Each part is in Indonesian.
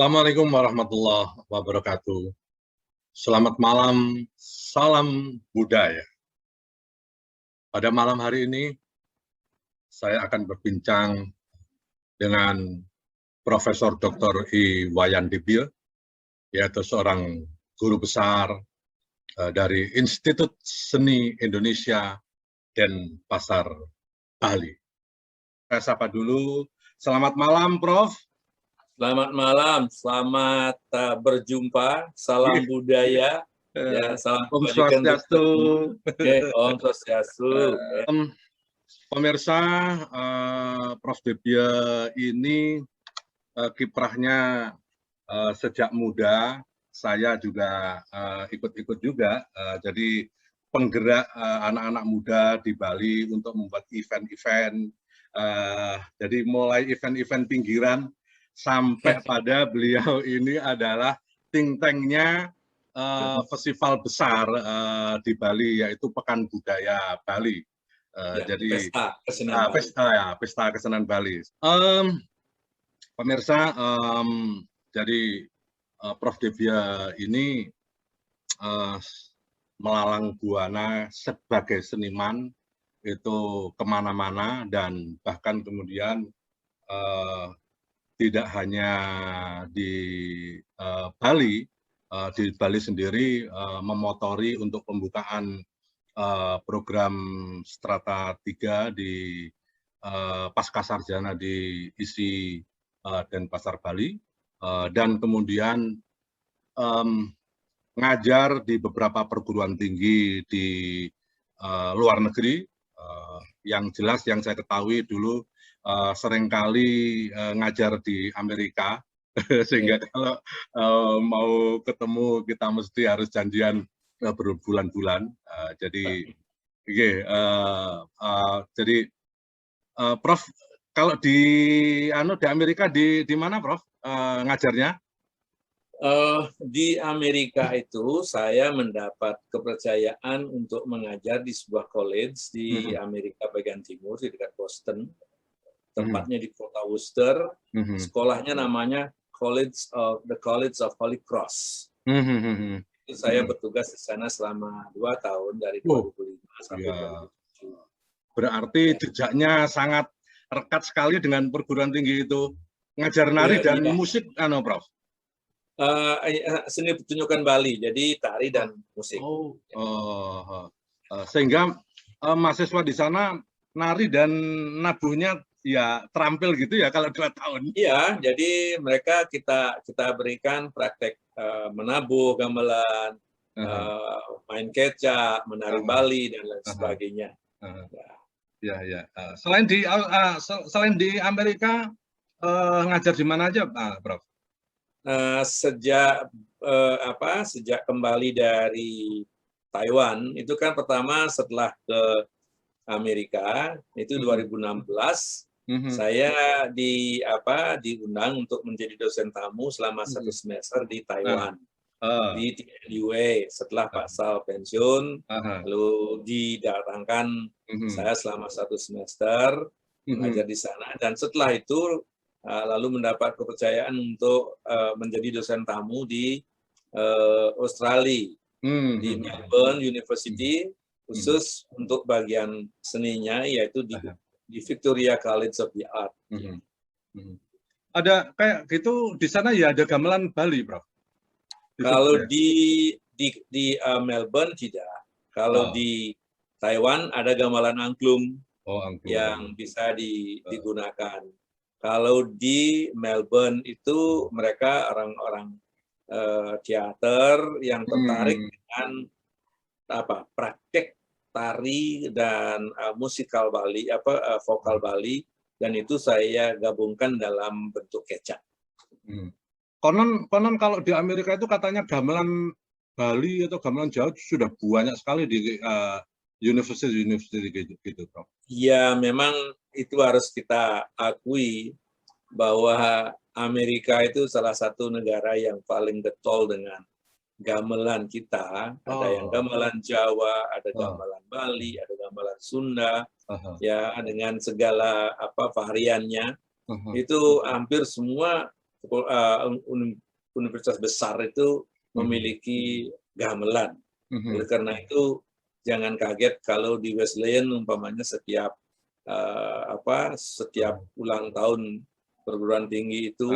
Assalamualaikum warahmatullahi wabarakatuh. Selamat malam, salam budaya. Pada malam hari ini, saya akan berbincang dengan Profesor Dr. I. Wayan Dibye, yaitu seorang guru besar dari Institut Seni Indonesia Denpasar, Bali. Saya sapa dulu. Selamat malam, Prof. Selamat malam, selamat berjumpa, salam budaya, ya, salam Om Swastiastu. Om Swastiastu. Pemirsa, Prof. Dibye ini kiprahnya sejak muda, saya juga ikut-ikut juga, jadi penggerak anak-anak muda di Bali untuk membuat event-event, jadi mulai event-event pinggiran, sampai pada beliau ini adalah think tank-nya festival besar di Bali, yaitu Pekan Budaya Bali. Jadi pesta kesenian Bali. Pemirsa, jadi Prof. Dibye ini melalang buana sebagai seniman itu kemana-mana, dan bahkan kemudian tidak hanya di Bali, di Bali sendiri memotori untuk pembukaan program Strata 3 di Pasca Sarjana di ISI Denpasar, Bali, dan kemudian ngajar di beberapa perguruan tinggi di luar negeri. Yang jelas yang saya ketahui dulu seringkali ngajar di Amerika, sehingga kalau mau ketemu kita mesti harus janjian berbulan-bulan. Jadi Prof, kalau di Amerika di mana, Prof, ngajarnya? Di Amerika itu saya mendapat kepercayaan untuk mengajar di sebuah college di Amerika bagian timur, di dekat Boston. Tempatnya di kota Worcester. Sekolahnya namanya The College of Holy Cross. Itu saya bertugas di sana selama 2 tahun, dari 2005 sampai 2007. Berarti jejaknya sangat rekat sekali dengan perguruan tinggi itu. Ngajar nari dan musik, Prof? Seni pertunjukan Bali, jadi tari dan musik. Sehingga mahasiswa di sana nari dan nabuhnya ya terampil gitu ya kalau 2 tahun. Iya, jadi mereka kita berikan praktek menabuh, gamelan, main kecak, menari Bali dan lain sebagainya. Selain di Amerika, ngajar di mana aja, Prof? Sejak kembali dari Taiwan, itu kan pertama setelah ke Amerika, itu 2016, saya diundang untuk menjadi dosen tamu selama 1 semester di Taiwan, di TNUA. Setelah Pak Sal pensiun, lalu didatangkan saya selama 1 semester mengajar di sana, dan setelah itu lalu mendapat kepercayaan untuk menjadi dosen tamu di Australia, di Melbourne University, khusus untuk bagian seninya, yaitu di Victoria College of the Art. Ada kayak gitu di sana ya, ada gamelan Bali, Prof? Kalau di Melbourne tidak. Kalau di Taiwan ada gamelan angklung yang bisa digunakan. Kalau di Melbourne itu mereka orang-orang teater yang tertarik dengan praktek tari dan musikal Bali, vokal Bali, dan itu saya gabungkan dalam bentuk kecak. Konon kalau di Amerika itu katanya gamelan Bali atau gamelan Jawa sudah banyak sekali di university gitu, Prof. Ya, memang itu harus kita akui bahwa Amerika itu salah satu negara yang paling getol dengan gamelan kita. Ada yang gamelan Jawa, ada gamelan Bali, ada gamelan Sunda, ya, dengan segala variannya. Itu hampir semua universitas besar itu memiliki gamelan. Oleh karena itu jangan kaget kalau di Wesleyan umpamanya setiap ulang tahun perguruan tinggi itu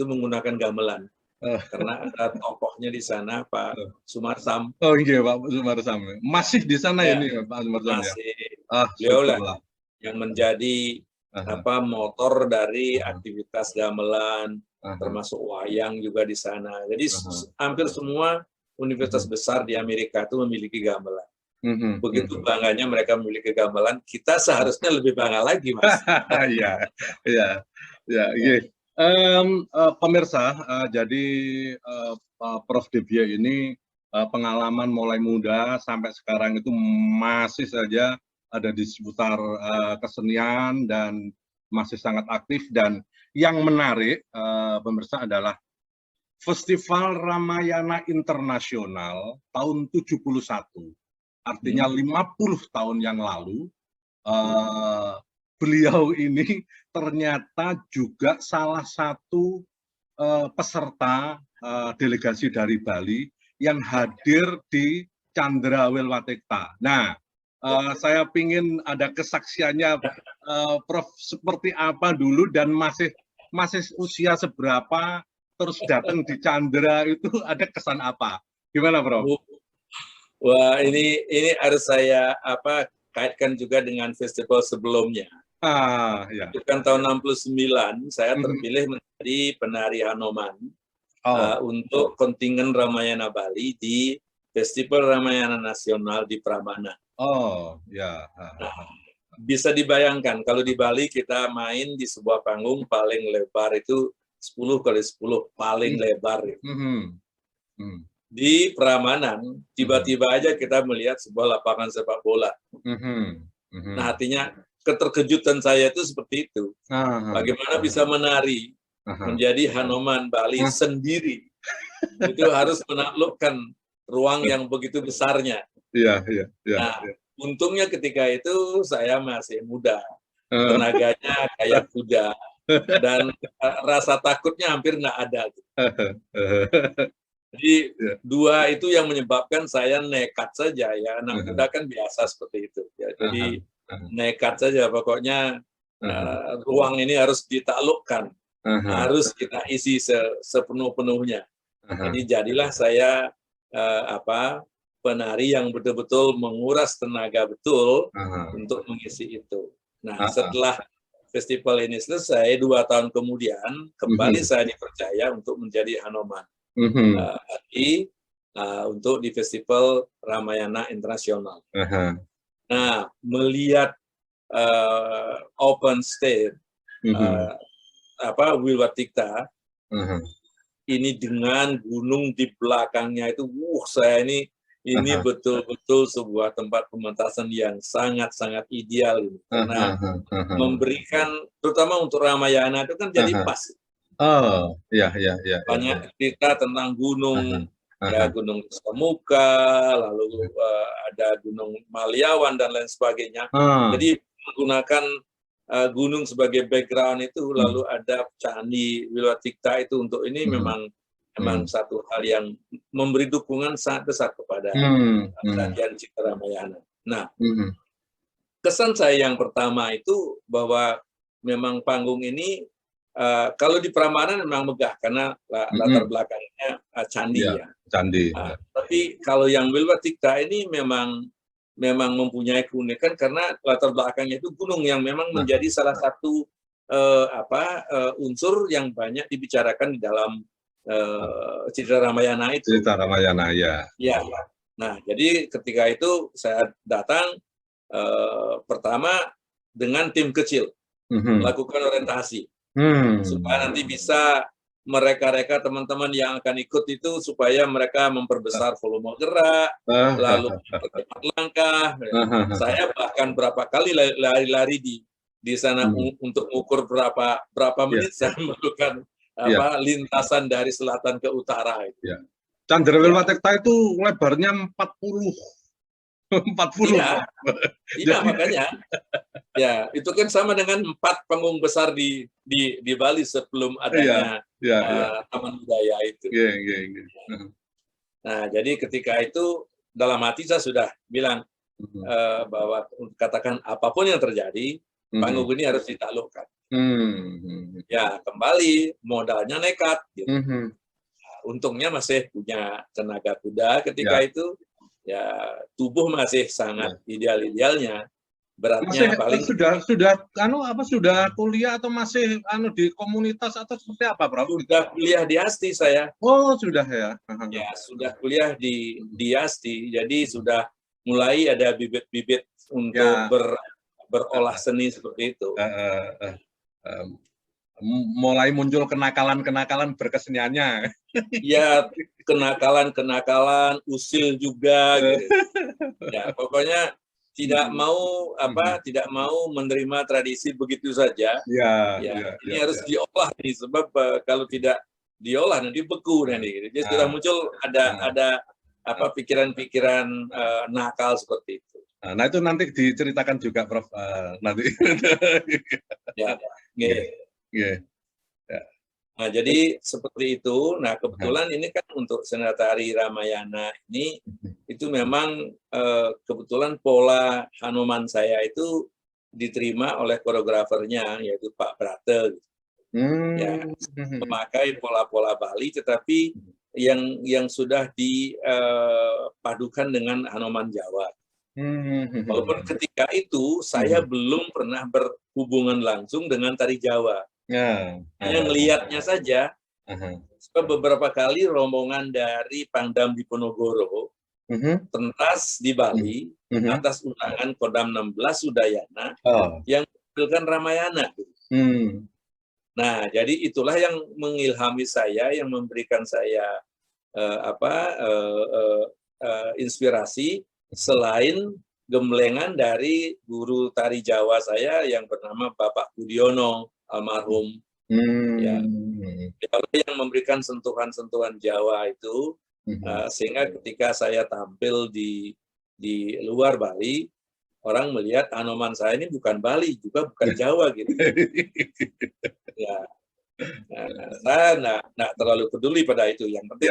menggunakan gamelan. Karena ada tokohnya di sana, Pak Sumarsam. Oh iya, Pak Sumarsam. Masih di sana ya, ini, Pak Sumarsam masih. ya? Beliau lah yang menjadi motor dari aktivitas gamelan, termasuk wayang juga di sana. Jadi hampir semua universitas besar di Amerika itu memiliki gamelan. Begitu bangganya mereka memiliki gamelan, kita seharusnya lebih bangga lagi, Mas. Iya. Pemirsa, jadi Prof. Debia ini pengalaman mulai muda sampai sekarang itu masih saja ada di seputar kesenian dan masih sangat aktif. Dan yang menarik, pemirsa, adalah Festival Ramayana Internasional tahun 71, artinya 50 tahun yang lalu. Beliau ini ternyata juga salah satu peserta delegasi dari Bali yang hadir di Candrawilwatikta. Nah, saya ingin ada kesaksiannya, Prof, seperti apa dulu dan masih usia seberapa, terus datang di Candra itu ada kesan apa? Gimana, Prof? Wah, ini harus saya kaitkan juga dengan festival sebelumnya. Ya. Itu kan tahun 69 saya terpilih menjadi penari Hanoman untuk kontingen Ramayana Bali di Festival Ramayana Nasional di Prambanan. Bisa dibayangkan kalau di Bali kita main di sebuah panggung paling lebar itu 10 kali 10 paling lebar. Di Prambanan tiba-tiba aja kita melihat sebuah lapangan sepak bola. Nah, artinya keterkejutan saya itu seperti itu. Bagaimana bisa menari menjadi Hanoman Bali sendiri. Itu harus menaklukkan ruang yang begitu besarnya. Nah, untungnya ketika itu saya masih muda. Tenaganya kayak kuda. Dan rasa takutnya hampir nggak ada. Jadi dua itu yang menyebabkan saya nekat saja ya. Anak muda kan biasa seperti itu. Ya. Jadi nekat saja, pokoknya ruang ini harus ditaklukkan, harus kita isi sepenuh-penuhnya. Jadi jadilah saya penari yang betul-betul menguras tenaga betul untuk mengisi itu. Nah, setelah festival ini selesai 2 tahun kemudian kembali saya dipercaya untuk menjadi Hanoman untuk di Festival Ramayana Internasional. Nah, melihat open stage Wilwatikta ini dengan gunung di belakangnya itu, saya ini betul-betul sebuah tempat pementasan yang sangat-sangat ideal karena memberikan, terutama untuk Ramayana itu kan jadi pas. Banyak cerita tentang gunung. Gunung Semuka, lalu ada Gunung Maliawan dan lain sebagainya. Jadi menggunakan gunung sebagai background itu, lalu ada Candi Wilwatikta itu untuk ini memang satu hal yang memberi dukungan sangat besar kepada Kerajaan Cipta Ramayana. Nah, kesan saya yang pertama itu bahwa memang panggung ini kalau di Prambanan memang megah karena latar belakangnya candi Candi. Tapi kalau yang Wilwatikta ini memang mempunyai keunikan karena latar belakangnya itu gunung yang memang menjadi salah satu unsur yang banyak dibicarakan di dalam Citra Ramayana itu. Citra Ramayana, ya. Nah, jadi ketika itu saya datang pertama dengan tim kecil, melakukan orientasi. Supaya nanti bisa mereka teman-teman yang akan ikut itu supaya mereka memperbesar volume gerak, lalu mempercepat langkah. Saya bahkan berapa kali lari-lari di sana untuk mengukur berapa menit saya melakukan lintasan dari selatan ke utara. Candrawilwatikta itu lebarnya 40 40. Iya, iya makanya. Ya, itu kan sama dengan 4 panggung besar di Bali sebelum Iya, adanya iya, iya. Taman Budaya itu. Iya, iya, iya. Nah, jadi ketika itu dalam hati saya sudah bilang bahwa katakan apapun yang terjadi, panggung ini harus ditaklukkan. Ya, kembali modalnya nekat. Gitu. Untungnya masih punya tenaga kuda ketika itu, ya tubuh masih sangat ideal-idealnya. Masih Beratnya paling sudah kuliah atau masih di komunitas atau seperti apa, Prof? sudah kuliah di ASTI saya. Oh, sudah ya. Ya, sudah kuliah di ASTI, jadi sudah mulai ada bibit-bibit untuk berolah seni seperti itu. Mulai muncul kenakalan-kenakalan berkeseniannya. Ya, kenakalan-kenakalan, usil juga gitu. Ya, pokoknya tidak mau menerima tradisi begitu saja. Ini harus diolah nih, sebab kalau tidak diolah nanti beku nanti. Jadi sudah muncul ada pikiran-pikiran nakal seperti itu. Nah, itu nanti diceritakan juga, Prof. Nanti. Nah, jadi seperti itu. Nah, kebetulan ini kan untuk Senatari Ramayana ini itu memang kebetulan pola Hanuman saya itu diterima oleh koreografernya yaitu Pak Brate. Ya, memakai pola-pola Bali, tetapi yang sudah dipadukan dengan Hanuman Jawa. Walaupun ketika itu saya belum pernah berhubungan langsung dengan tari Jawa. Hanya melihatnya saja. Sebab beberapa kali rombongan dari Pangdam Diponegoro pentas di Bali atas undangan Kodam 16 Udayana yang menampilkan Ramayana. Nah, jadi itulah yang mengilhami saya, yang memberikan saya inspirasi selain gemlengan dari guru tari Jawa saya yang bernama Bapak Budiono almarhum. Ya, yang memberikan sentuhan-sentuhan Jawa itu sehingga ketika saya tampil di luar Bali, orang melihat Anoman saya ini bukan Bali, juga bukan Jawa gitu. Ya, saya nggak terlalu peduli pada itu. Yang penting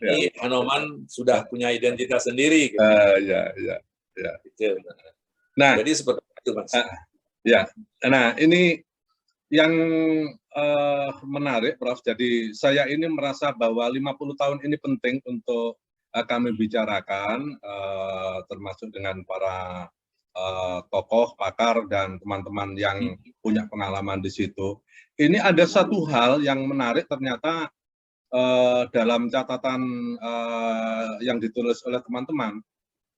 ini Anoman sudah punya identitas sendiri. Gitu. Gitu. Nah, jadi seperti itu, Mas. Nah, ini yang menarik, Prof. Jadi saya ini merasa bahwa 50 tahun ini penting untuk kami bicarakan, termasuk dengan para tokoh, pakar, dan teman-teman yang punya pengalaman di situ. Ini ada satu hal yang menarik ternyata dalam catatan yang ditulis oleh teman-teman.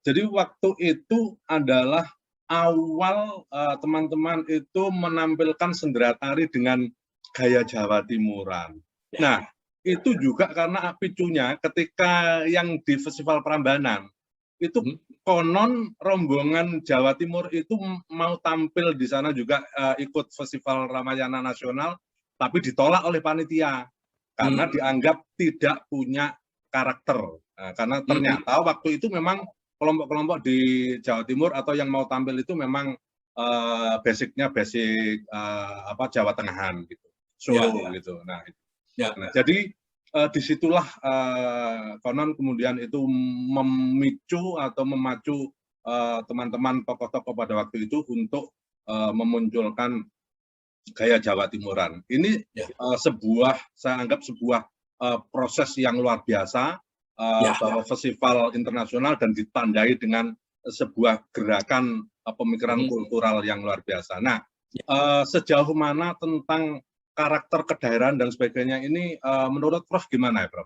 Jadi waktu itu adalah awal teman-teman itu menampilkan sendera tari dengan gaya Jawa Timuran. Nah, itu juga karena picunya ketika yang di Festival Prambanan, itu konon rombongan Jawa Timur itu mau tampil di sana juga ikut Festival Ramayana Nasional, tapi ditolak oleh panitia karena dianggap tidak punya karakter. Nah, karena ternyata waktu itu memang kelompok-kelompok di Jawa Timur atau yang mau tampil itu memang basicnya basic Jawa Tengahan gitu, Solo gitu. Nah, jadi disitulah konon kemudian itu memicu atau memacu teman-teman tokoh-tokoh pada waktu itu untuk memunculkan gaya Jawa Timuran. Ini saya anggap sebuah proses yang luar biasa. Bahwa festival internasional dan ditandai dengan sebuah gerakan pemikiran kultural yang luar biasa. Nah, sejauh mana tentang karakter kedaerahan dan sebagainya ini menurut Prof gimana ya, Prof?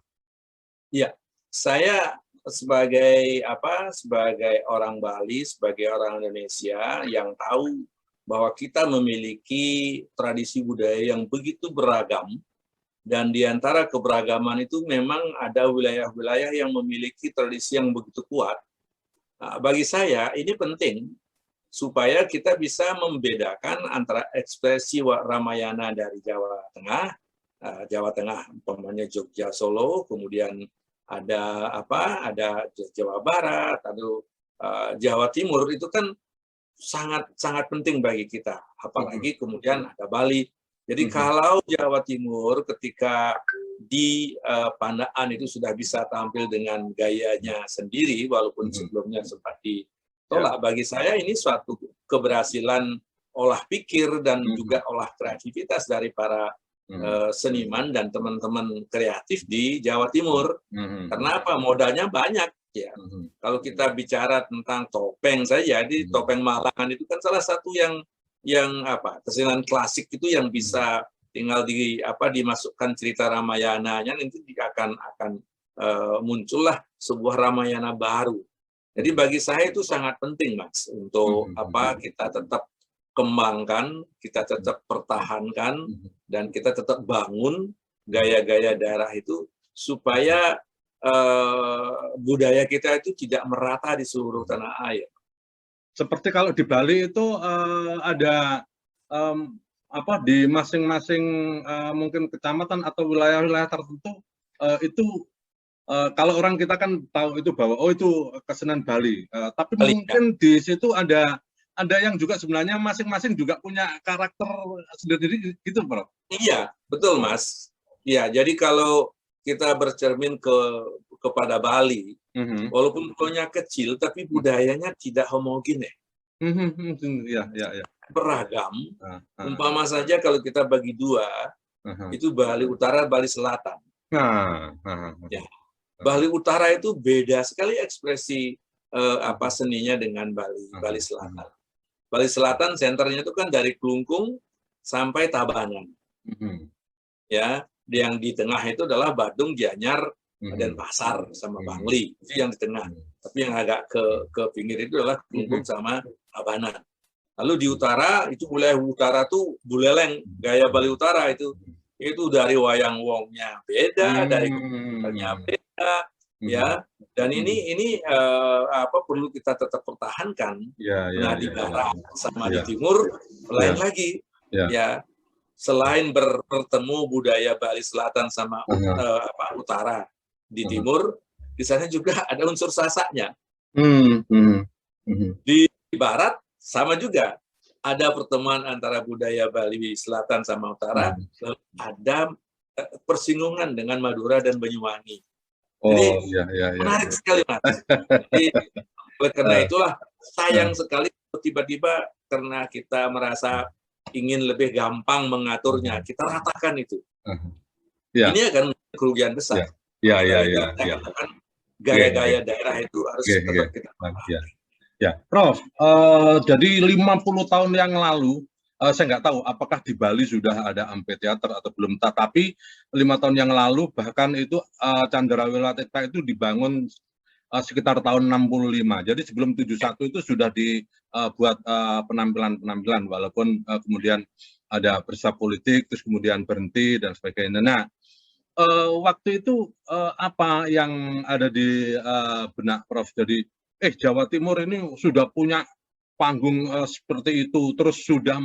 Iya, saya sebagai orang Bali, sebagai orang Indonesia yang tahu bahwa kita memiliki tradisi budaya yang begitu beragam. Dan di antara keberagaman itu memang ada wilayah-wilayah yang memiliki tradisi yang begitu kuat. Nah, bagi saya ini penting supaya kita bisa membedakan antara ekspresi Ramayana dari Jawa Tengah, umpamanya Jogja, Solo, kemudian ada Jawa Barat, Jawa Timur itu kan sangat penting bagi kita, apalagi kemudian ada Bali. Jadi kalau Jawa Timur ketika di Pandaan itu sudah bisa tampil dengan gayanya sendiri, walaupun sebelumnya sempat ditolak, bagi saya ini suatu keberhasilan olah pikir dan juga olah kreativitas dari para seniman dan teman-teman kreatif di Jawa Timur. Karena apa? Modalnya banyak. Ya, kalau kita bicara tentang topeng saja, di topeng Malangan itu kan salah satu yang kesenian klasik itu yang bisa tinggal dimasukkan cerita Ramayana-nya, nanti akan muncullah sebuah Ramayana baru. Jadi bagi saya itu sangat penting, Mas, untuk kita tetap kembangkan, kita tetap pertahankan, dan kita tetap bangun gaya-gaya daerah itu supaya budaya kita itu tidak merata di seluruh tanah air. Seperti kalau di Bali itu ada di masing-masing mungkin kecamatan atau wilayah-wilayah tertentu itu kalau orang kita kan tahu itu bahwa itu kesenian Bali, tapi mungkin di situ ada yang juga sebenarnya masing-masing juga punya karakter sendiri gitu, Prof. Iya, betul, Mas. Iya, jadi kalau kita bercermin kepada Bali, walaupun pulau-nya kecil, tapi budayanya tidak homogen. Ya. Beragam. Umpama saja kalau kita bagi dua, itu Bali Utara, Bali Selatan. Ya. Bali Utara itu beda sekali ekspresi seninya dengan Bali Selatan. Bali Selatan senternya itu kan dari Klungkung sampai Tabanan. Ya. Yang di tengah itu adalah Badung, Gianyar, dan Pasar sama Bangli, itu yang di tengah. Tapi yang agak ke pinggir itu adalah Klungkung sama Tabanan. Lalu di utara itu wilayah utara tuh Buleleng, gaya Bali Utara itu dari wayang wongnya beda, dari kuliahnya beda, ya. Dan ini perlu kita tetap pertahankan. Nah di barat sama di timur lain lagi, ya. Selain bertemu budaya Bali Selatan sama utara di timur, di sana juga ada unsur Sasaknya. Di barat sama juga ada pertemuan antara budaya Bali Selatan sama utara, ada persinggungan dengan Madura dan Banyuwangi. Jadi menarik sekali, Mas. Jadi, oleh karena itulah sayang sekali tiba-tiba karena kita merasa ingin lebih gampang mengaturnya, kita ratakan itu. Ini akan kerugian besar. Gaya-gaya daerah itu harus tetap kita pahami. Ya, Prof. Jadi 50 tahun yang lalu, saya nggak tahu apakah di Bali sudah ada amphitheater atau belum, tapi 5 tahun yang lalu bahkan itu Candrawilawati itu dibangun sekitar tahun 65. Jadi sebelum 71 itu sudah dibuat penampilan-penampilan, walaupun kemudian ada peristiwa politik, terus kemudian berhenti dan sebagainya. Nah, waktu itu apa yang ada di benak Prof? Jadi Jawa Timur ini sudah punya panggung seperti itu, terus sudah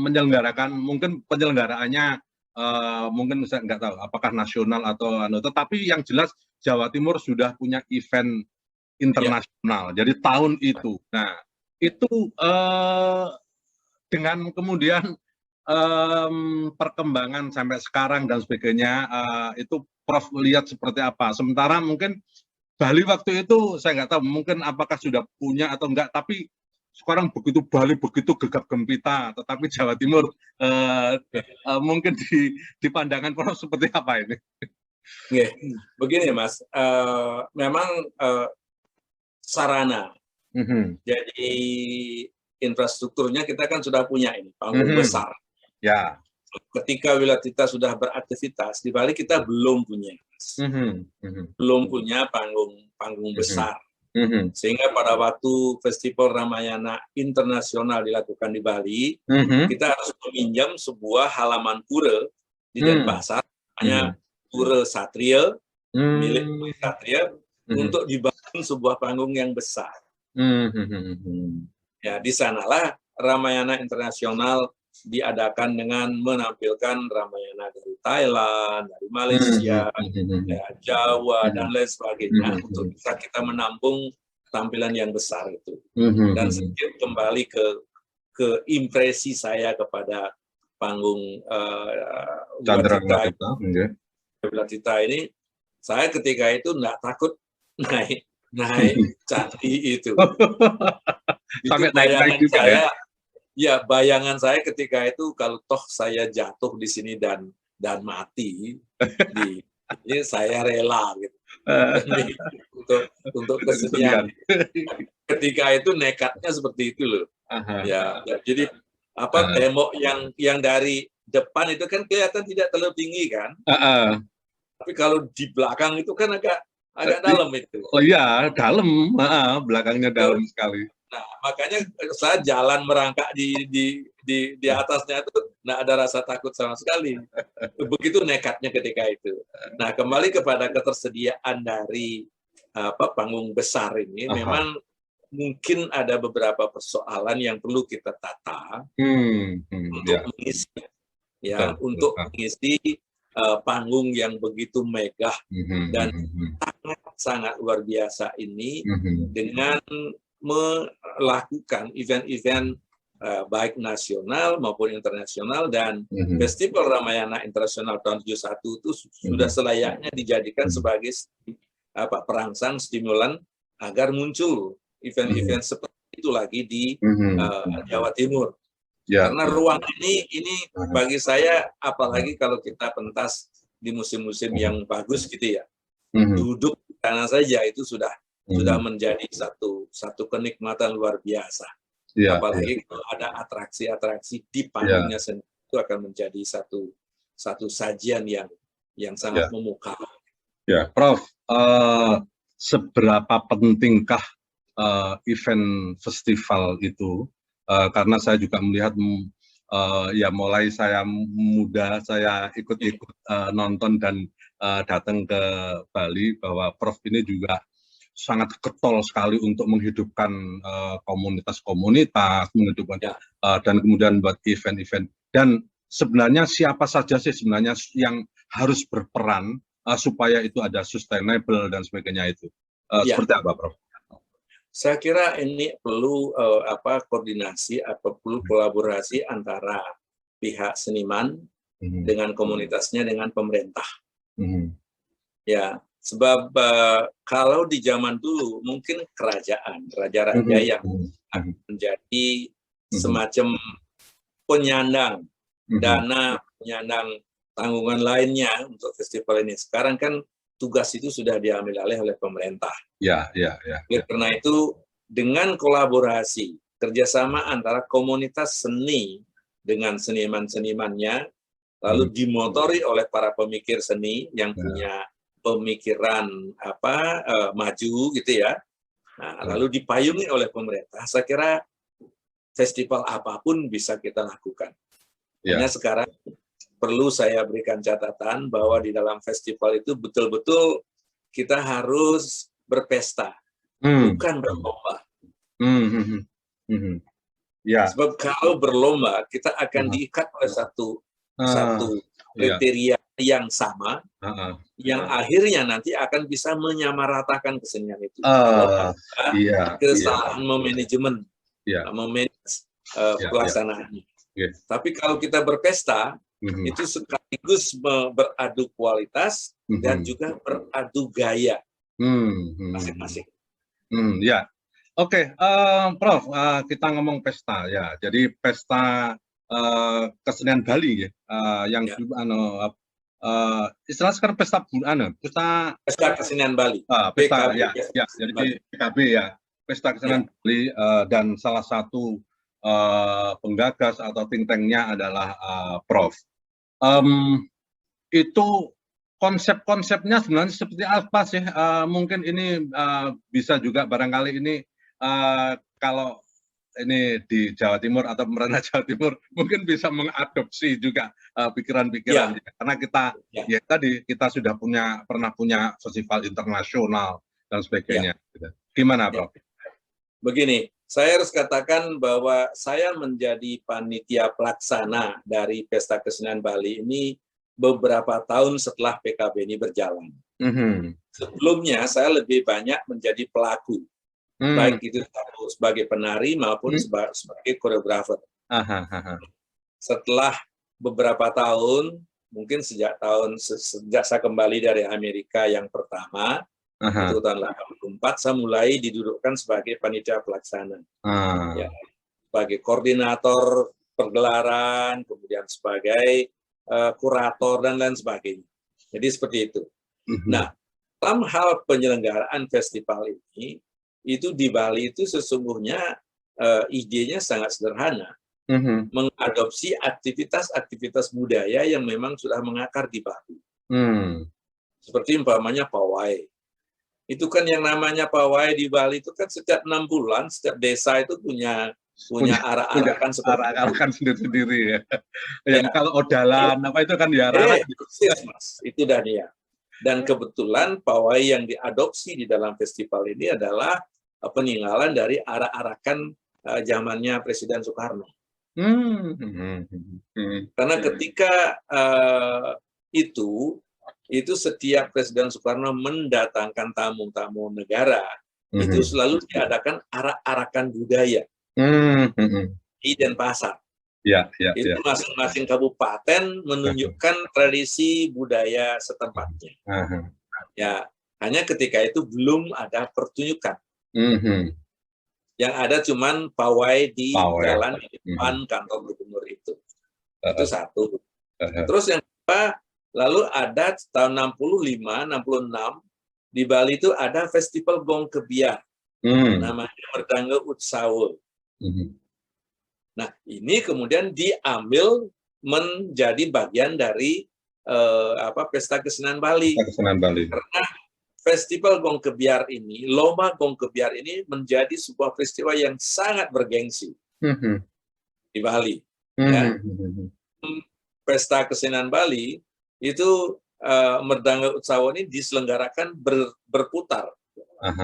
menyelenggarakan, mungkin penyelenggaraannya mungkin saya nggak tahu apakah nasional atau tetapi yang jelas Jawa Timur sudah punya event internasional. Jadi tahun itu. Nah, itu dengan kemudian perkembangan sampai sekarang dan sebagainya, itu Prof lihat seperti apa? Sementara mungkin Bali waktu itu saya nggak tahu mungkin apakah sudah punya atau enggak, tapi sekarang begitu Bali begitu gegap gempita, tetapi Jawa Timur mungkin di pandangan Prof seperti apa ini? Begini, Mas, memang sarana, jadi infrastrukturnya kita kan sudah punya ini panggung besar. Ya. Ketika wilayah kita sudah beraktivitas di Bali, kita belum punya, belum punya panggung besar. Sehingga pada waktu Festival Ramayana Internasional dilakukan di Bali, kita harus meminjam sebuah halaman pura di Denpasar, namanya Pura Satria, milik Satria, untuk dibangun sebuah panggung yang besar. Ya, di sanalah Ramayana Internasional diadakan dengan menampilkan Ramayana dari Thailand, dari Malaysia, dari Jawa, dan lain sebagainya, untuk bisa kita menampung tampilan yang besar itu. Dan sedikit kembali ke impresi saya kepada panggung Cita ini, saya ketika itu nggak takut naik candi itu. Sampai bayangan juga, saya, ya bayangan saya ketika itu kalau toh saya jatuh di sini dan mati, ini saya rela gitu. untuk kesenian. Ketika itu nekatnya seperti itu loh. Ya, jadi tembok yang dari depan itu kan kelihatan tidak terlalu tinggi kan. Tapi kalau di belakang itu kan agak dalam itu. Oh iya, dalam, belakangnya dalam sekali. Nah, makanya saya jalan merangkak di atasnya itu nggak ada rasa takut sama sekali. Begitu nekatnya ketika itu. Nah, kembali kepada ketersediaan dari panggung besar ini, memang mungkin ada beberapa persoalan yang perlu kita tata untuk mengisi, untuk mengisi panggung yang begitu megah dan sangat luar biasa ini dengan melakukan event-event baik nasional maupun internasional, dan Festival Ramayana Internasional tahun 71 itu sudah selayaknya dijadikan sebagai perangsang stimulan agar muncul event-event seperti itu lagi di Jawa Timur. Karena ruang ini bagi saya, apalagi kalau kita pentas di musim-musim yang bagus gitu ya, duduk di sana saja itu sudah menjadi satu kenikmatan luar biasa. Apalagi kalau ada atraksi-atraksi di panggungnya sendiri, itu akan menjadi satu sajian yang sangat memukau. Ya, Prof, seberapa pentingkah event festival itu? Karena saya juga melihat, ya mulai saya muda, saya ikut-ikut nonton dan datang ke Bali, bahwa Prof ini juga sangat getol sekali untuk menghidupkan komunitas-komunitas, menghidupkan dan kemudian buat event-event. Dan sebenarnya siapa saja sih sebenarnya yang harus berperan supaya itu ada sustainable dan sebagainya itu? Seperti apa, Prof? Saya kira ini perlu koordinasi atau perlu kolaborasi antara pihak seniman dengan komunitasnya dengan pemerintah. Ya, sebab kalau di zaman dulu mungkin kerajaan, raja-raja yang menjadi semacam penyandang dana, penyandang tanggungan lainnya untuk festival ini. Sekarang kan tugas itu sudah diambil alih oleh pemerintah. Karena itu dengan kolaborasi, kerjasama antara komunitas seni dengan seniman-senimannya, lalu dimotori oleh para pemikir seni yang punya pemikiran maju gitu ya. Nah, lalu dipayungi oleh pemerintah. Saya kira festival apapun bisa kita lakukan. Hanya sekarang perlu saya berikan catatan bahwa di dalam festival itu betul-betul kita harus berpesta, bukan berlomba. Sebab kalau berlomba, kita akan diikat oleh satu kriteria yang sama, yang akhirnya nanti akan bisa menyamaratakan kesenian itu. Kalau ada kesalahan memanajemen, memanage pelaksanaannya. Tapi kalau kita berpesta, itu sekaligus beradu kualitas dan juga beradu gaya masing-masing. Oke, Prof, kita ngomong pesta ya. Jadi pesta kesenian Bali ya, yang istilah sekarang pesta kesenian Bali. Pesta jadi PKB ya, pesta kesenian Bali, dan salah satu penggagas atau think tank-nya adalah Prof. Itu konsep-konsepnya sebenarnya seperti apa sih? Mungkin ini bisa juga barangkali ini kalau ini di Jawa Timur atau pemerintah Jawa Timur mungkin bisa mengadopsi juga pikiran-pikiran, karena kita tadi kita sudah pernah punya festival internasional dan sebagainya. Gimana, Prof? Begini, saya harus katakan bahwa saya menjadi panitia pelaksana dari Pesta Kesenian Bali ini beberapa tahun setelah PKB ini berjalan. Sebelumnya saya lebih banyak menjadi pelaku, baik itu sebagai penari maupun sebagai koreografer. Setelah beberapa tahun, mungkin sejak saya kembali dari Amerika yang pertama, itu tahun 84, saya mulai didudukkan sebagai panitia pelaksana. Ya, sebagai koordinator pergelaran, kemudian sebagai kurator, dan lain sebagainya. Jadi seperti itu. Nah, dalam hal penyelenggaraan festival ini, itu di Bali itu sesungguhnya idenya sangat sederhana. Mengadopsi aktivitas-aktivitas budaya yang memang sudah mengakar di Bali. Seperti umpamanya pawai. Itu kan yang namanya pawai di Bali itu kan setiap 6 bulan, setiap desa itu punya arak-arakan sendiri-sendiri ya. Yang kalau odalan apa itu kan ya arak Mas. Itu dah dia. Dan kebetulan pawai yang diadopsi di dalam festival ini adalah peninggalan dari arak-arakan zamannya Presiden Soekarno. Karena ketika itu setiap Presiden Soekarno mendatangkan tamu-tamu negara, itu selalu diadakan arak-arakan budaya di Denpasar. Itu masing-masing kabupaten menunjukkan tradisi budaya setempatnya. Ya, hanya ketika itu belum ada pertunjukan. Yang ada cuman pawai di jalan di depan kantor gubernur itu. Itu satu. Terus yang kedua, lalu ada tahun 65, 66, di Bali itu ada festival Gong Kebiar. Namanya Merdanga Utsawa. Nah, ini kemudian diambil menjadi bagian dari Pesta Kesenian Bali. Karena festival Gong Kebiar ini, lomba Gong Kebiar ini menjadi sebuah peristiwa yang sangat bergengsi di Bali. Ya. Pesta Kesenian Bali itu Merdanga Utsawa ini diselenggarakan berputar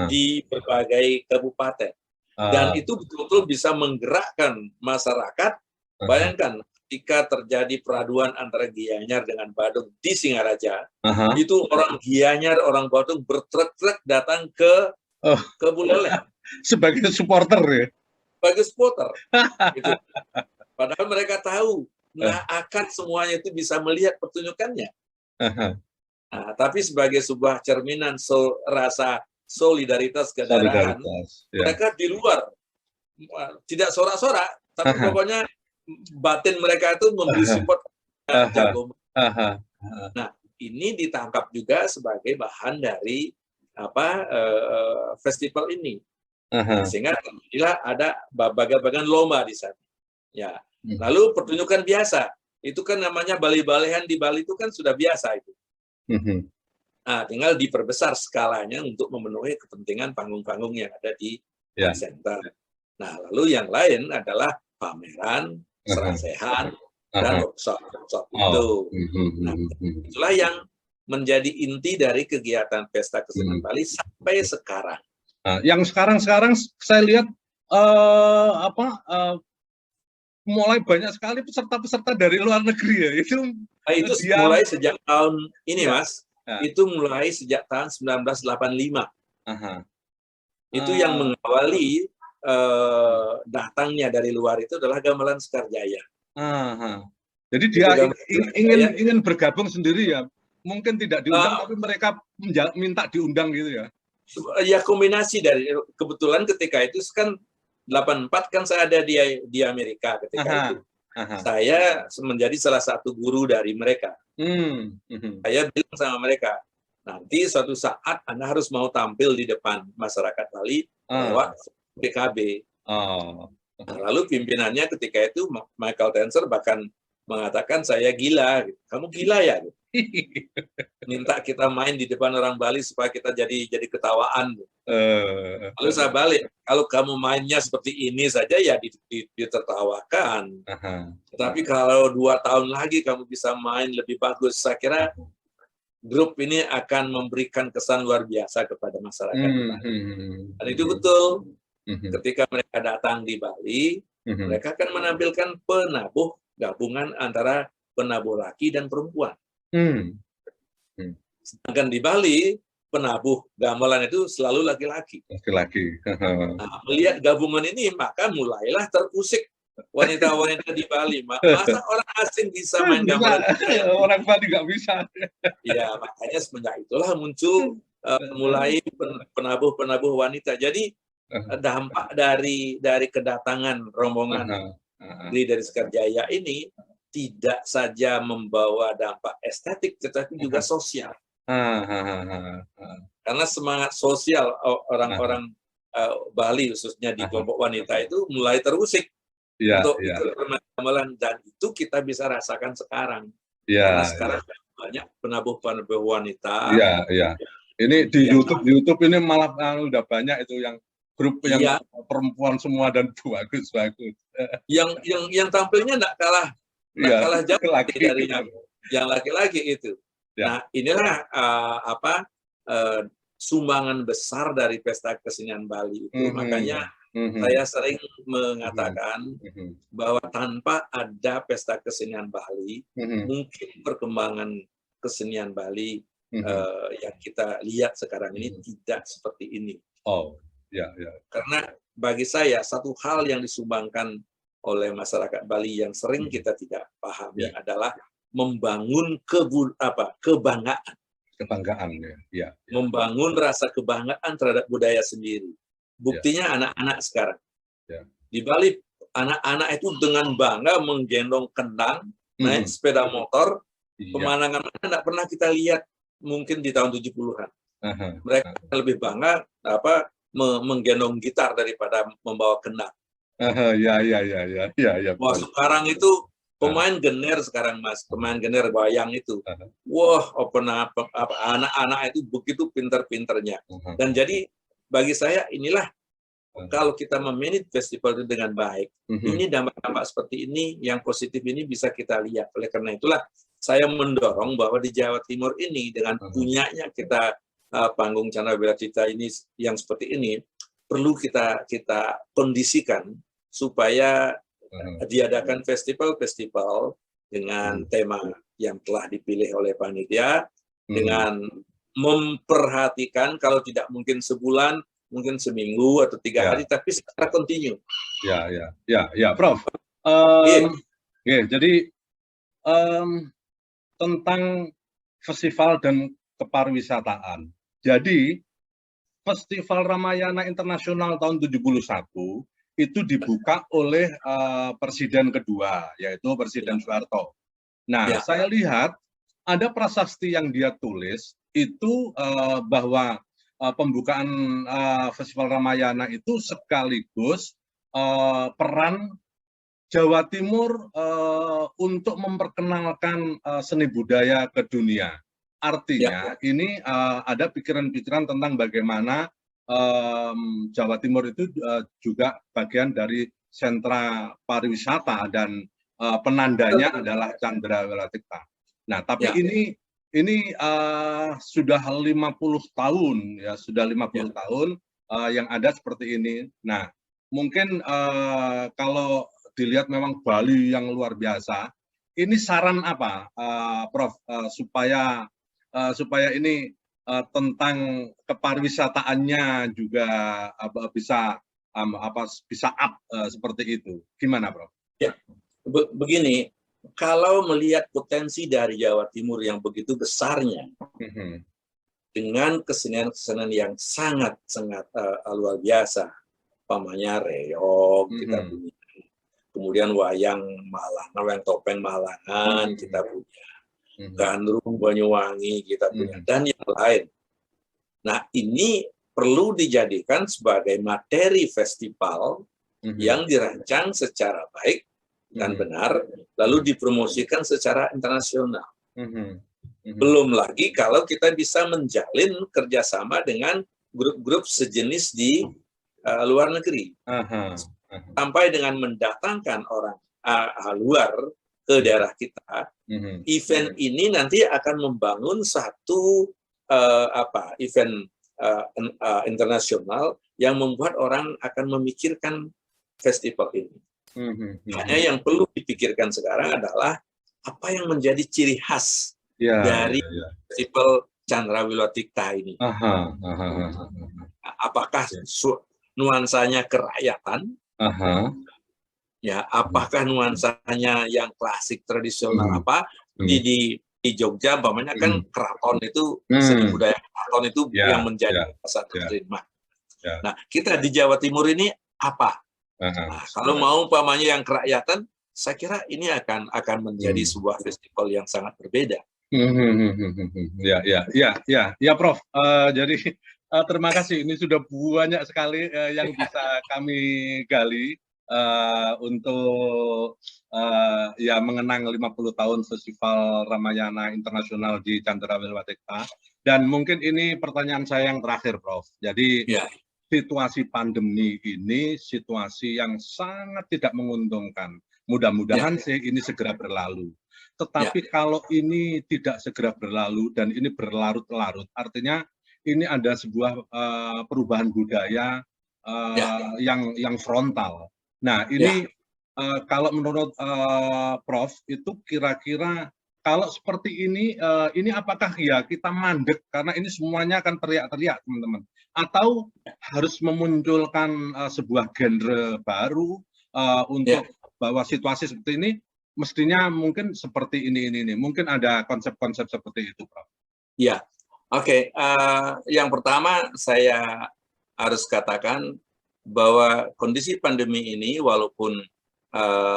di berbagai kabupaten. Dan itu betul-betul bisa menggerakkan masyarakat. Bayangkan ketika terjadi peraduan antara Gianyar dengan Badung di Singaraja, itu orang Gianyar, orang Badung bertrek-trek datang ke Buleleng. Sebagai supporter ya? Sebagai supporter. Gitu. Padahal mereka tahu, akan semuanya itu bisa melihat pertunjukannya. Nah, tapi sebagai sebuah cerminan rasa solidaritas kedaerahan, mereka di luar tidak sorak-sorak, tapi pokoknya batin mereka itu memberi support jago. Nah, ini ditangkap juga sebagai bahan dari festival ini, sehingga alhamdulillah ada bagian lomba di sana. Ya, lalu pertunjukan biasa itu kan namanya Bali-Balehan di Bali itu kan sudah biasa itu. Nah, tinggal diperbesar skalanya untuk memenuhi kepentingan panggung-panggung yang ada di center. Nah, lalu yang lain adalah pameran, serasehan, dan workshop itu. Nah, itulah yang menjadi inti dari kegiatan Pesta Kesenian Bali sampai sekarang. Nah, yang sekarang saya lihat mulai banyak sekali peserta-peserta dari luar negeri ya. Itu mulai sejak tahun ini, Mas. Itu mulai sejak tahun 1985. Itu yang mengawali datangnya dari luar itu adalah Gamelan Sekarjaya. Jadi dia ingin bergabung sendiri ya, mungkin tidak diundang tapi mereka minta diundang gitu ya. Ya kombinasi dari, kebetulan ketika itu kan 84 kan saya ada di Amerika ketika itu. Saya menjadi salah satu guru dari mereka. Saya bilang sama mereka, nanti suatu saat Anda harus mau tampil di depan masyarakat Bali lewat PKB. Nah, lalu pimpinannya ketika itu Michael Tenser bahkan mengatakan saya gila. Kamu gila ya? Minta kita main di depan orang Bali supaya kita jadi ketawaan. Lalu saya balik, kalau kamu mainnya seperti ini saja ya ditertawakan. Tapi kalau 2 tahun lagi kamu bisa main lebih bagus, saya kira grup ini akan memberikan kesan luar biasa kepada masyarakat. Dan itu betul. Ketika mereka datang di Bali, mereka akan menampilkan penabuh gabungan antara penabuh laki dan perempuan. Sedangkan di Bali, penabuh gamelan itu selalu laki-laki. Laki-laki. Nah, melihat gabungan ini, maka mulailah terusik wanita-wanita di Bali. Masa orang asing bisa main gamelan? Orang Bali nggak bisa. Ya, makanya semenjak itulah muncul mulai penabuh-penabuh wanita. Jadi dampak dari kedatangan rombongan dari Sekar-Jaya ini tidak saja membawa dampak estetik, tetapi juga sosial. Karena semangat sosial orang-orang Bali, khususnya di kelompok wanita itu mulai terusik untuk ikut bermain gamelan, dan itu kita bisa rasakan sekarang. Karena sekarang banyak penabuh-penabuh wanita. Ini di YouTube ini malah udah banyak itu yang grup yang perempuan semua dan bagus-bagus. Yang tampilnya nggak kalah jauh dari yang laki-laki itu. Nah, inilah sumbangan besar dari Pesta Kesenian Bali itu. Makanya saya sering mengatakan bahwa tanpa ada Pesta Kesenian Bali, mungkin perkembangan kesenian Bali yang kita lihat sekarang ini tidak seperti ini. Karena bagi saya satu hal yang disumbangkan oleh masyarakat Bali yang sering kita tidak pahami adalah membangun kebanggaan. Membangun rasa kebanggaan terhadap budaya sendiri. Buktinya anak-anak sekarang. Di Bali, anak-anak itu dengan bangga menggendong kendang, naik sepeda motor, pemandangan mana tidak pernah kita lihat mungkin di tahun 70-an. Mereka lebih bangga menggendong gitar daripada membawa kendang. Wah, sekarang itu pemain gener sekarang, Mas, pemain gener wayang itu. Wah, anak-anak itu begitu pinter-pinternya. Dan jadi bagi saya inilah kalau kita memanage festival itu dengan baik, ini dampak-dampak seperti ini yang positif ini bisa kita lihat. Oleh karena itulah saya mendorong bahwa di Jawa Timur ini dengan punyanya kita panggung Candra Bela Cita ini yang seperti ini perlu kita kondisikan supaya diadakan festival-festival dengan tema yang telah dipilih oleh panitia, dengan memperhatikan kalau tidak mungkin sebulan, mungkin seminggu atau 3 hari, tapi secara kontinu. Prof. Jadi tentang festival dan kepariwisataan. Jadi Festival Ramayana Internasional tahun 71 itu dibuka oleh Presiden kedua, yaitu Presiden Soeharto. Nah, saya lihat ada prasasti yang dia tulis itu bahwa pembukaan Festival Ramayana itu sekaligus peran Jawa Timur untuk memperkenalkan seni budaya ke dunia. Artinya ini ada pikiran-pikiran tentang bagaimana Jawa Timur itu juga bagian dari sentra pariwisata dan penandanya adalah Candra Bela Cita. Nah, tapi ini sudah 50 tahun ya, sudah 50 tahun yang ada seperti ini. Nah, mungkin kalau dilihat memang Bali yang luar biasa. Ini saran apa, Prof, supaya ini tentang kepariwisataannya juga bisa up seperti itu. Gimana, Prof? Ya, begini, kalau melihat potensi dari Jawa Timur yang begitu besarnya, dengan kesenian-kesenian yang sangat-sangat luar biasa, pamannya reog kita punya, kemudian wayang Malangan, wayang topeng Malangan kita punya, gandrung Banyuwangi kita punya, dan yang lain. Nah, ini perlu dijadikan sebagai materi festival yang dirancang secara baik dan benar, lalu dipromosikan secara internasional. Belum lagi kalau kita bisa menjalin kerjasama dengan grup-grup sejenis di luar negeri, sampai dengan mendatangkan orang luar ke daerah kita. Event ini nanti akan membangun satu event internasional yang membuat orang akan memikirkan festival ini. Hanya yang perlu dipikirkan sekarang adalah apa yang menjadi ciri khas dari festival Chandrawilawtikta ini. Apakah nuansanya kerakyatan? Ya, apakah nuansanya yang klasik tradisional apa? Di Jogja, umpamanya kan keraton itu seni budaya keraton itu yang menjadi satu trademark. Nah, kita di Jawa Timur ini apa? Nah, kalau mau umpamanya yang kerakyatan, saya kira ini akan menjadi sebuah festival yang sangat berbeda. Ya, Prof. Jadi terima kasih. Ini sudah banyak sekali yang bisa kami gali untuk ya mengenang 50 tahun Festival Ramayana Internasional di Chandrawilawtikta. Dan mungkin ini pertanyaan saya yang terakhir, Prof. Jadi situasi pandemi ini situasi yang sangat tidak menguntungkan. Mudah-mudahan sih ini segera berlalu. Tetapi kalau ini tidak segera berlalu dan ini berlarut-larut, artinya ini ada sebuah perubahan budaya yang frontal. Nah, ini kalau menurut Prof itu kira-kira kalau seperti ini apakah ya kita mandek karena ini semuanya akan teriak-teriak, teman-teman, atau harus memunculkan sebuah genre baru untuk bahwa situasi seperti ini mestinya mungkin seperti ini. Mungkin ada konsep-konsep seperti itu, Prof. Ya, oke. Yang pertama saya harus katakan bahwa kondisi pandemi ini walaupun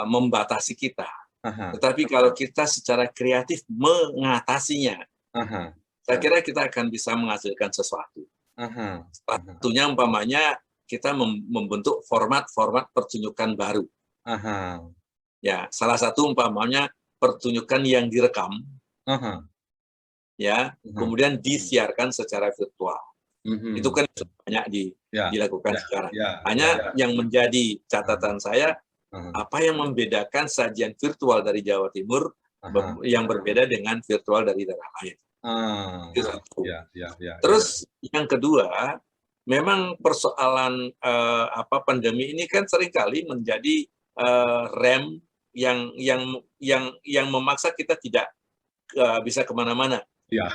membatasi kita, tetapi kalau kita secara kreatif mengatasinya, saya kira kita akan bisa menghasilkan sesuatu. Satunya umpamanya kita membentuk format-format pertunjukan baru. Ya, salah satu umpamanya pertunjukan yang direkam, ya, kemudian disiarkan secara virtual. Itu kan banyak dilakukan sekarang. Hanya yang menjadi catatan saya, apa yang membedakan sajian virtual dari Jawa Timur yang berbeda dengan virtual dari daerah lain. Terus yang kedua, memang persoalan pandemi ini kan seringkali menjadi rem yang memaksa kita tidak bisa kemana-mana.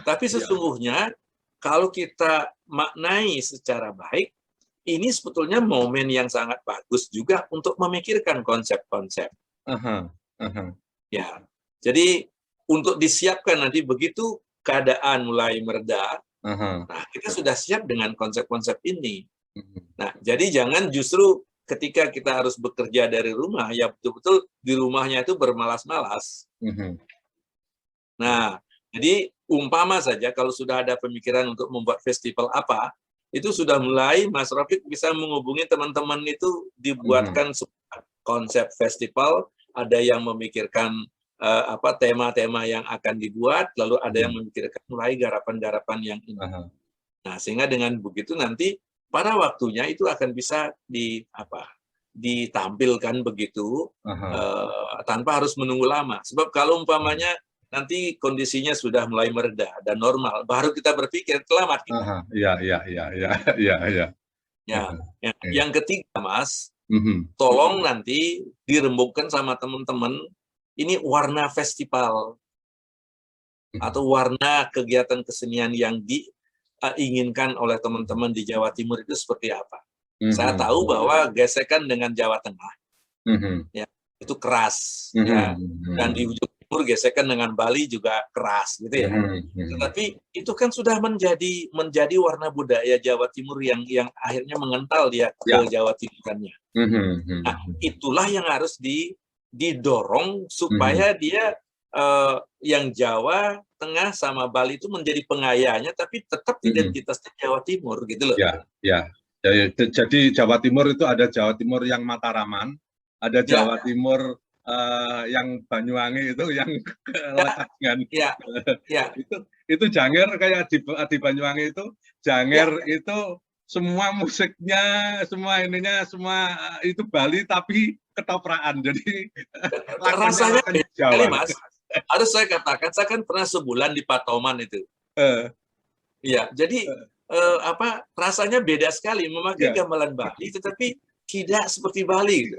Tapi sesungguhnya kalau kita maknai secara baik, ini sebetulnya momen yang sangat bagus juga untuk memikirkan konsep-konsep. Ya, jadi untuk disiapkan nanti begitu keadaan mulai mereda, nah kita sudah siap dengan konsep-konsep ini. Nah, jadi jangan justru ketika kita harus bekerja dari rumah, ya betul-betul di rumahnya itu bermalas-malas. Nah, jadi umpama saja kalau sudah ada pemikiran untuk membuat festival apa, itu sudah mulai Mas Rafiq bisa menghubungi teman-teman itu dibuatkan konsep festival, ada yang memikirkan tema-tema yang akan dibuat, lalu ada yang memikirkan mulai garapan-garapan yang ini. Nah, sehingga dengan begitu nanti pada waktunya itu akan bisa ditampilkan begitu tanpa harus menunggu lama. Sebab kalau umpamanya nanti kondisinya sudah mulai mereda dan normal, baru kita berpikir selamat kita. Yang ketiga, Mas, tolong nanti dirembukkan sama teman-teman ini warna festival atau warna kegiatan kesenian yang diinginkan oleh teman-teman di Jawa Timur itu seperti apa. Saya tahu bahwa gesekan dengan Jawa Tengah ya, itu keras ya, dan di ujung timur gesekan dengan Bali juga keras gitu ya. Tetapi itu kan sudah menjadi warna budaya Jawa Timur yang akhirnya mengental dia ke Jawa Timurannya. Nah, itulah yang harus didorong supaya dia yang Jawa Tengah sama Bali itu menjadi pengayanya, tapi tetap identitasnya Jawa Timur gitu loh. Jadi Jawa Timur itu ada Jawa Timur yang Mataraman, ada Jawa Timur yang Banyuwangi itu yang lekat dengan itu janger kayak di Banyuwangi itu janger itu semua musiknya, semua ininya, semua itu Bali tapi ketopraan. Jadi rasanya Jawa. Mas, harus saya katakan, saya kan pernah sebulan di Patoman itu. Iya, jadi rasanya beda sekali memakai gamelan Bali, tetapi tidak seperti Bali.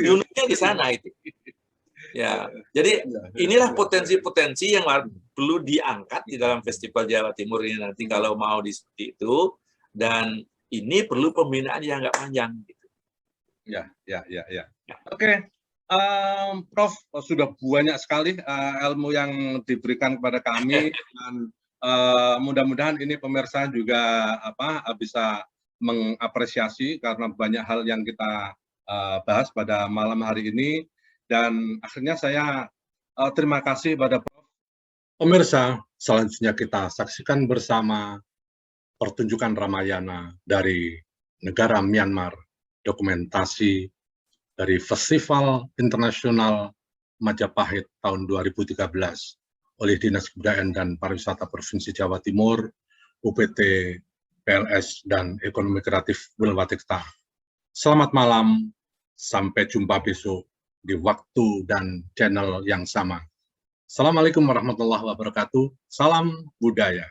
Uniknya di sana itu. Ya, jadi inilah potensi-potensi yang perlu diangkat di dalam Festival Jawa Timur ini nanti kalau mau seperti itu, dan ini perlu pembinaan yang agak panjang. Gitu. Ya. Oke. Prof, sudah banyak sekali ilmu yang diberikan kepada kami, dan mudah-mudahan ini pemirsa juga bisa mengapresiasi karena banyak hal yang kita bahas pada malam hari ini. Dan akhirnya saya terima kasih pada Prof. Pemirsa, selanjutnya kita saksikan bersama pertunjukan Ramayana dari negara Myanmar, dokumentasi dari Festival Internasional Majapahit tahun 2013 oleh Dinas Kebudayaan dan Pariwisata Provinsi Jawa Timur, UPT, PLS, dan Ekonomi Kreatif Wilwatikta. Selamat malam, sampai jumpa besok di waktu dan channel yang sama. Assalamualaikum warahmatullahi wabarakatuh. Salam budaya.